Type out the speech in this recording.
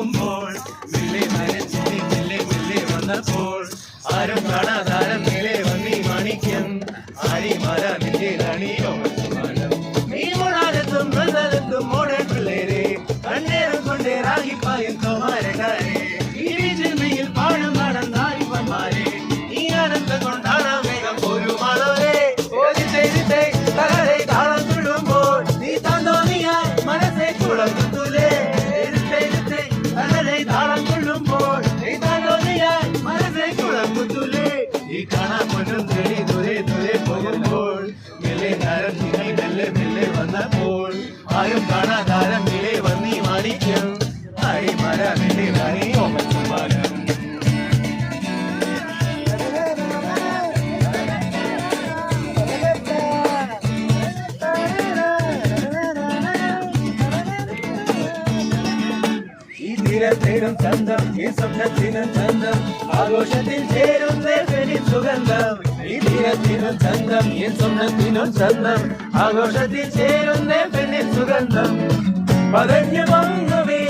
പോകുമ്പോൾ മെല്ലെ മരച്ചിരി മെല്ലെ മെല്ലെ വന്നപ്പോൾ ആരും കാണാതാരം മേലെ വന്നീ മാണിക്യം ആരിമല നിന്റെ റാണിയോ നീ മോടാലെത്തും മൃതലെത്തും മോഡൽ പിള്ളേരെ കണ്ണേറും കൊണ്ടേ റാഗിപ്പായും തോമാരകാരെ ഈ ജിമ്മയിൽ പാടും നടന്നാരിപ്പന്മാരെ ഈ ആനന്ദം കൊണ്ടാണ് വേഗം ഒരു മാളോരെ ഓരിത്തെ തകരെ താളം തുള്ളുമ്പോൾ നീ താന്തോന്നിയാൽ മനസ്സെ കുളത്തുലേ തകരെ താളം തുള്ളുമ്പോൾ നീ താന്തോന്നിയാൽ മനസ്സെ കുളത്തുലേ ഈ കാണാൻ മുന്നും തേടി ദൂരെ ദൂരെ പോകുമ്പോൾ മെല്ലെ താരം നിങ്ങൾ മെല്ലെ മെല്ലെ വന്നപ്പോൾ ആരും കാണാതാരം മേലെ വന്നീ മാണിക്യം അരിമല നിന്റെ റാണിയോ മറ്റുമാനം തീരത്തേനും ചന്തം ഈ സ്വപ്നത്തിനും ചന്തം ആഘോഷത്തിൽ ചേരുന്നേ പെരിൻ സുഗന്ധം ഈ തീരത്തിനും ചന്തം ഈ സ്വപ്നത്തിനും ചന്തം ആഘോഷത്തിൽ ചേരുന്നേ പെരിൻ സുഗന്ധം പതഞ്ഞു പൊങ്ങുവേ